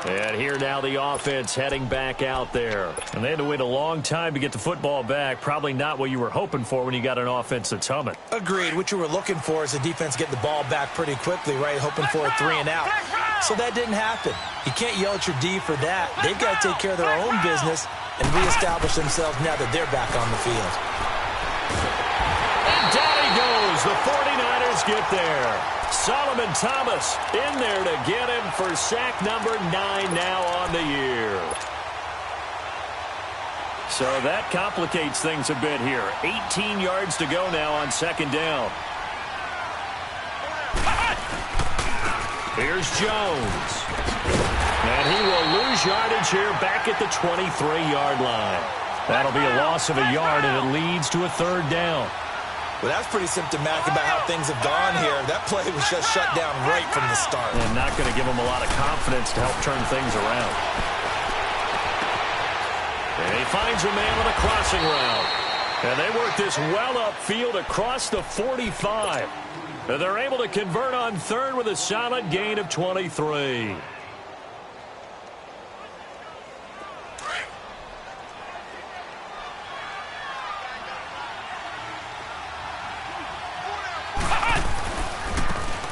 And here now the offense heading back out there. And they had to wait a long time to get the football back. Probably not what you were hoping for when you got an offense that's humming. Agreed. What you were looking for is the defense getting the ball back pretty quickly, right? Hoping for a 3 and out. So that didn't happen. You can't yell at your D for that. They've got to take care of their own business and reestablish themselves now that they're back on the field. And down he goes. The 49ers get there. Solomon Thomas in there to get him for sack number 9 now on the year. So that complicates things a bit here. 18 yards to go now on 2nd down. Here's Jones. And he will lose yardage here back at the 23-yard line. That'll be a loss of a yard, and it leads to a 3rd down. Well, that's pretty symptomatic about how things have gone here. That play was just shut down right from the start. And not going to give them a lot of confidence to help turn things around. And he finds a man with a crossing route. And they work this well upfield across the 45. And they're able to convert on 3rd with a solid gain of 23.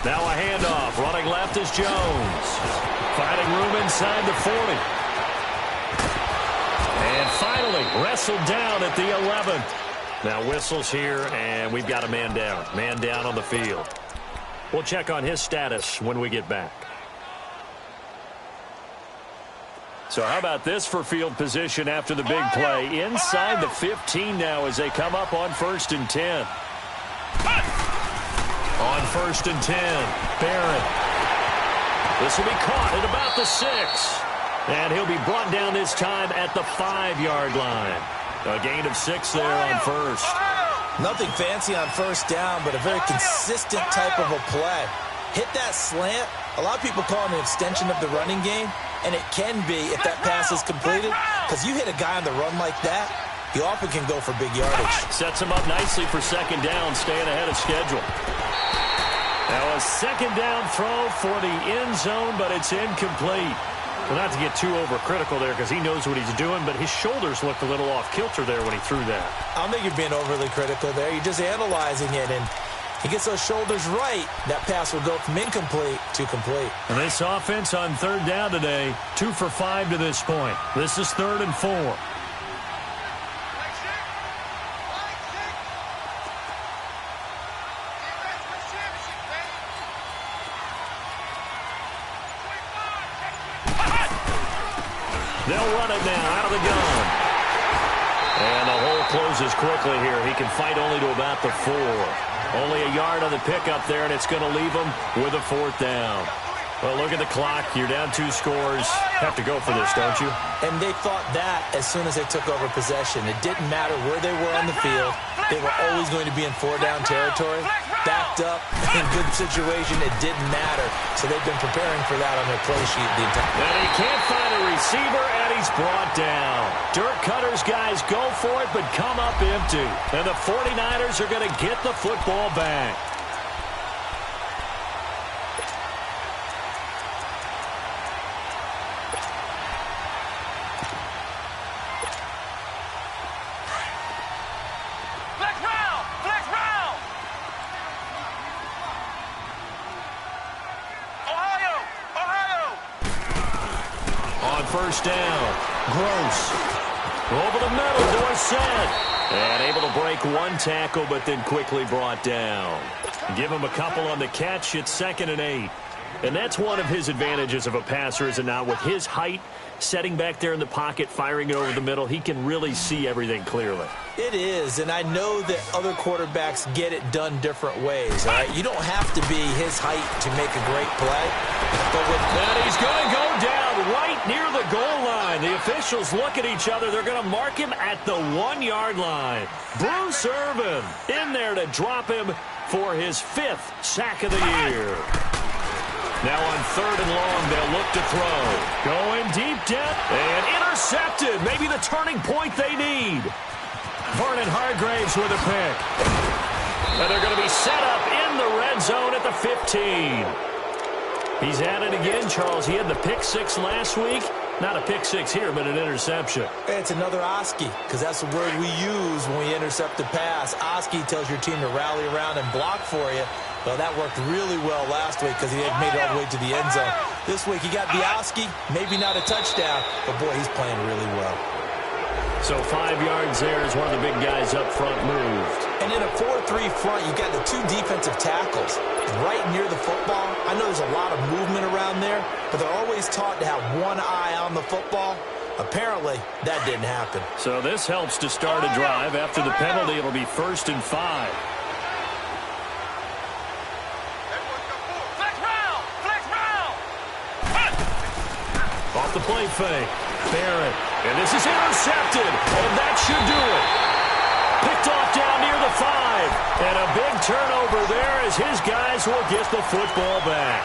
Now a handoff. Running left is Jones. Finding room inside the 40. And finally wrestled down at the 11. Now whistles here, and we've got a man down. Man down on the field. We'll check on his status when we get back. So how about this for field position after the big play? Inside the 15 now as they come up on 1st and 10. 1st and 10. Barrett. This will be caught at about the 6. And he'll be brought down this time at the 5-yard line. A gain of 6 there on first. Nothing fancy on first down, but a very consistent type of a play. Hit that slant. A lot of people call it an extension of the running game, and it can be if that pass is completed, because you hit a guy on the run like that, he often can go for big yardage. Sets him up nicely for 2nd down, staying ahead of schedule. Now a 2nd down throw for the end zone, but it's incomplete. Well, not to get too overcritical there because he knows what he's doing, but his shoulders looked a little off kilter there when he threw that. I don't think you're being overly critical there. You're just analyzing it, and he gets those shoulders right. That pass will go from incomplete to complete. And this offense on 3rd down today, 2 for 5 to this point. This is 3rd and 4. They'll run it now out of the gun. And the hole closes quickly here. He can fight only to about the 4. Only a yard on the pickup there, and it's going to leave him with a 4th down. Well, look at the clock. You're down 2 scores. Have to go for this, don't you? And they thought that as soon as they took over possession. It didn't matter where they were on the field. They were always going to be in 4-down territory. Backed up, in good situation, it didn't matter. So they've been preparing for that on their play sheet the entire time. And he can't find a receiver, and he's brought down. Dirk Cutter's guys go for it, but come up empty. And the 49ers are going to get the football back. First down. Gross. Over the middle, Dorsett. And able to break 1 tackle, but then quickly brought down. Give him a couple on the catch. It's 2nd and 8. And that's one of his advantages of a passer, is it not? With his height, setting back there in the pocket, firing it over the middle, he can really see everything clearly. It is, and I know that other quarterbacks get it done different ways, all right? You don't have to be his height to make a great play. And he's going to go down right near the goal line. The officials look at each other. They're going to mark him at the 1-yard line. Bruce Irvin in there to drop him for his 5th sack of the year. Now on 3rd and long, they'll look to throw. Going deep down and intercepted. Maybe the turning point they need. Vernon Hargraves with a pick. And they're going to be set up in the red zone at the 15. He's at it again, Charles. He had the pick 6 last week. Not a pick 6 here, but an interception. It's another Oski, because that's the word we use when we intercept the pass. Oski tells your team to rally around and block for you. Well, that worked really well last week because he had made it all the way to the end zone. This week he got Oski, maybe not a touchdown, but boy, he's playing really well. So 5 yards there as one of the big guys up front moved. And in a 4-3 front, you got the 2 defensive tackles right near the football. I know there's a lot of movement around there, but they're always taught to have one eye on the football. Apparently, that didn't happen. So this helps to start a drive. After the penalty, it'll be 1st and 5. Off the play fake. Barrett. And this is intercepted. And that should do it. Picked off down near the 5. And a big turnover there as his guys will get the football back.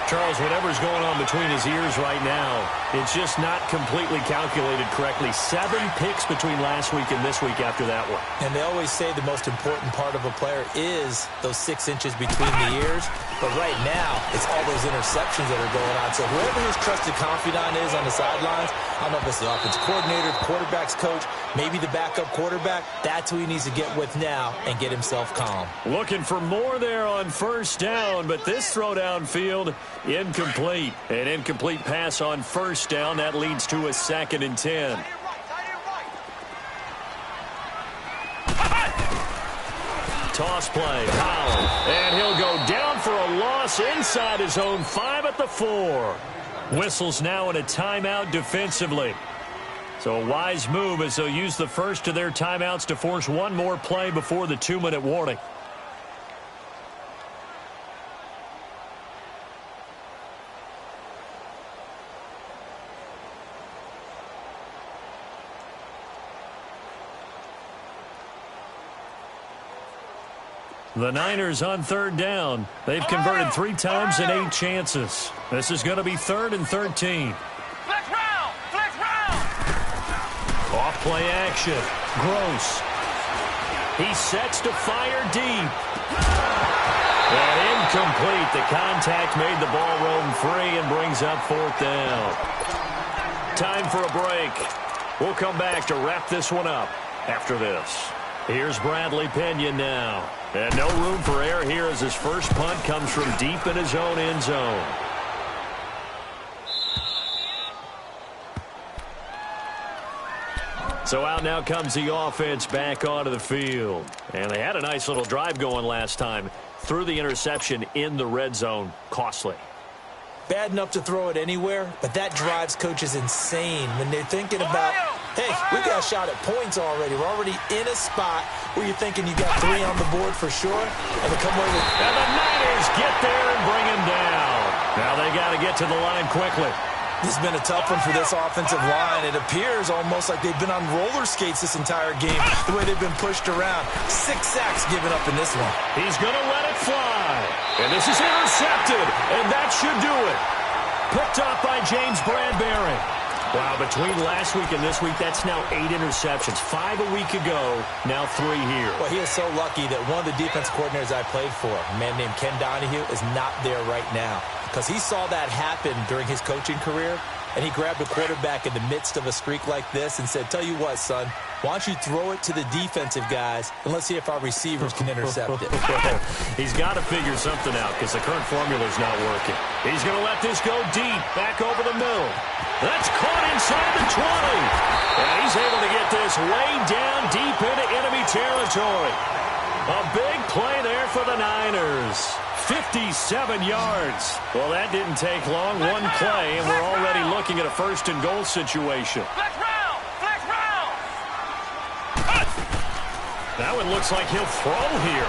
Charles, whatever's going on between his ears right now, it's just not completely calculated correctly. 7 picks between last week and this week after that one. And they always say the most important part of a player is those 6 inches between the ears. But right now, it's all those interceptions that are going on. So whoever his trusted confidant is on the sidelines, I don't know if it's the offensive coordinator, the quarterback's coach, maybe the backup quarterback, that's who he needs to get with now and get himself calm. Looking for more there on 1st down, but this throw downfield, incomplete. An incomplete pass on 1st down. That leads to a 2nd and 10. Toss play, Powell, and he'll go down for a loss inside his own 5 at the 4. Whistles now in a timeout defensively. So a wise move as they'll use the first of their timeouts to force one more play before the 2-minute warning. The Niners on third down. They've converted 3 times in 8 chances. This is going to be 3rd and 13. Flex round! Flex round! Off play action. Gross. He sets to fire deep. And incomplete. The contact made the ball roam free and brings up 4th down. Time for a break. We'll come back to wrap this one up after this. Here's Bradley Pinion now. And no room for error here as his first punt comes from deep in his own end zone. So out now comes the offense back onto the field. And they had a nice little drive going last time. Threw the interception in the red zone. Costly. Bad enough to throw it anywhere, but that drives coaches insane when they're thinking about, hey, we got a shot at points already. We're already in a spot where you're thinking you got 3 on the board for sure, and they come away with... And the Niners get there and bring him down. Now they got to get to the line quickly. This has been a tough one for this offensive line. It appears almost like they've been on roller skates this entire game, the way they've been pushed around. 6 sacks given up in this one. He's going to let it fly. And this is intercepted, and that should do it. Picked up by James Bradbury. Wow, between last week and this week, that's now 8 interceptions. 5 a week ago, now 3 here. Well, he is so lucky that one of the defense coordinators I played for, a man named Ken Donahue, is not there right now. Because he saw that happen during his coaching career, and he grabbed a quarterback in the midst of a streak like this and said, tell you what, son, why don't you throw it to the defensive guys, and let's see if our receivers can intercept it. He's got to figure something out because the current formula is not working. He's going to let this go deep, back over the middle. That's caught inside the 20. And he's able to get this way down deep into enemy territory. A big play there for the Niners. 57 yards. Well, that didn't take long. One play, and we're already looking at a 1st and goal situation. Flex round! Flex round! That one looks like he'll throw here.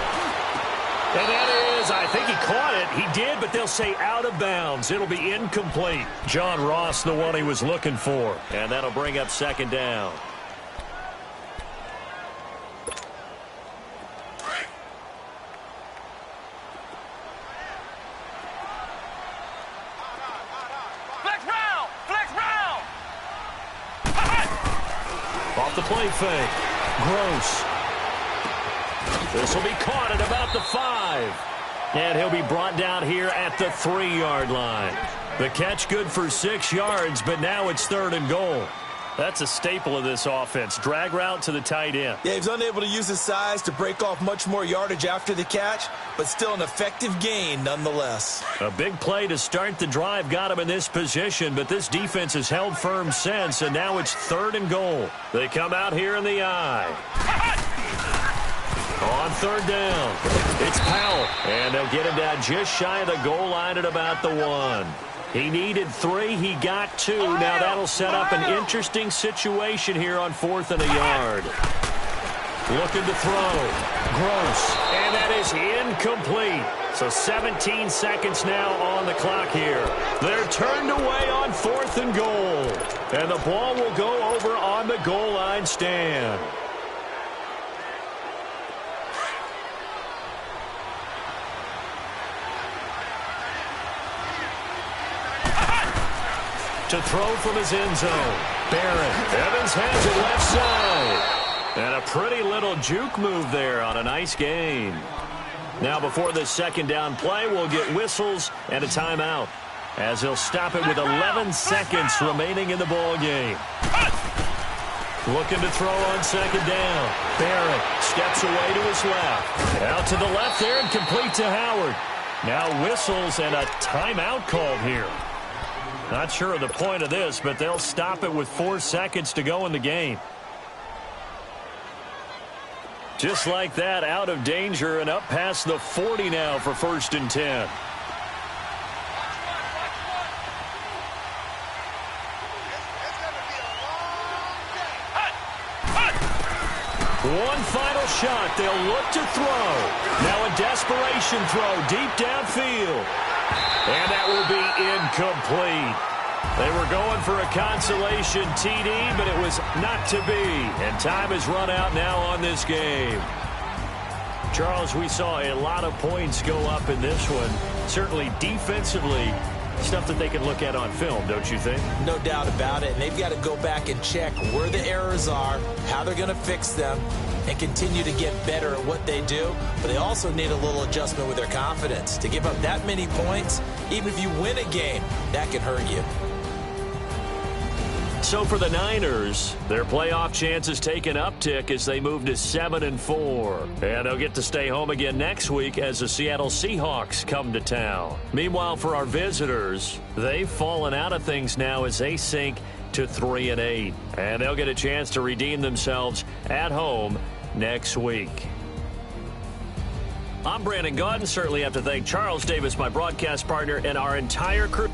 And that is, I think he caught it. He did, but they'll say out of bounds. It'll be incomplete. John Ross, the one he was looking for. And that'll bring up 2nd down. Off the play fake. Gross. This will be caught at about the 5. And he'll be brought down here at the 3-yard line. The catch good for 6 yards, but now it's 3rd and goal. That's a staple of this offense. Drag route to the tight end. Yeah, he's unable to use his size to break off much more yardage after the catch, but still an effective gain nonetheless. A big play to start the drive got him in this position, but this defense has held firm since, and now it's 3rd and goal. They come out here in the eye. On 3rd down, it's Powell, and they'll get him down just shy of the goal line at about the 1. He needed 3. He got 2. Now that'll set up an interesting situation here on 4th and a yard. Looking to throw. Gross. And that is incomplete. So 17 seconds now on the clock here. They're turned away on 4th and goal. And the ball will go over on the goal line stand. To throw from his end zone. Barrett. Evans has it left side. And a pretty little juke move there on a nice gain. Now before this 2nd down play, we'll get whistles and a timeout, as he'll stop it with 11 seconds remaining in the ball game. Looking to throw on 2nd down. Barrett steps away to his left. Out to the left there and complete to Howard. Now whistles and a timeout called here. Not sure of the point of this, but they'll stop it with 4 seconds to go in the game. Just like that, out of danger and up past the 40 now for 1st and 10. One final shot. They'll look to throw. Now a desperation throw deep downfield. And that will be incomplete. They were going for a consolation TD, but it was not to be. And time has run out now on this game. Charles, we saw a lot of points go up in this one. Certainly defensively, stuff that they can look at on film, don't you think? No doubt about it. And they've got to go back and check where the errors are, how they're going to fix them, and continue to get better at what they do. But they also need a little adjustment with their confidence. To give up that many points, even if you win a game, that can hurt you. So for the Niners, their playoff chances take an uptick as they move to 7-4. And they'll get to stay home again next week as the Seattle Seahawks come to town. Meanwhile, for our visitors, they've fallen out of things now as they sink to 3-8. And they'll get a chance to redeem themselves at home next week. I'm Brandon Gaudin. Certainly have to thank Charles Davis, my broadcast partner, and our entire crew.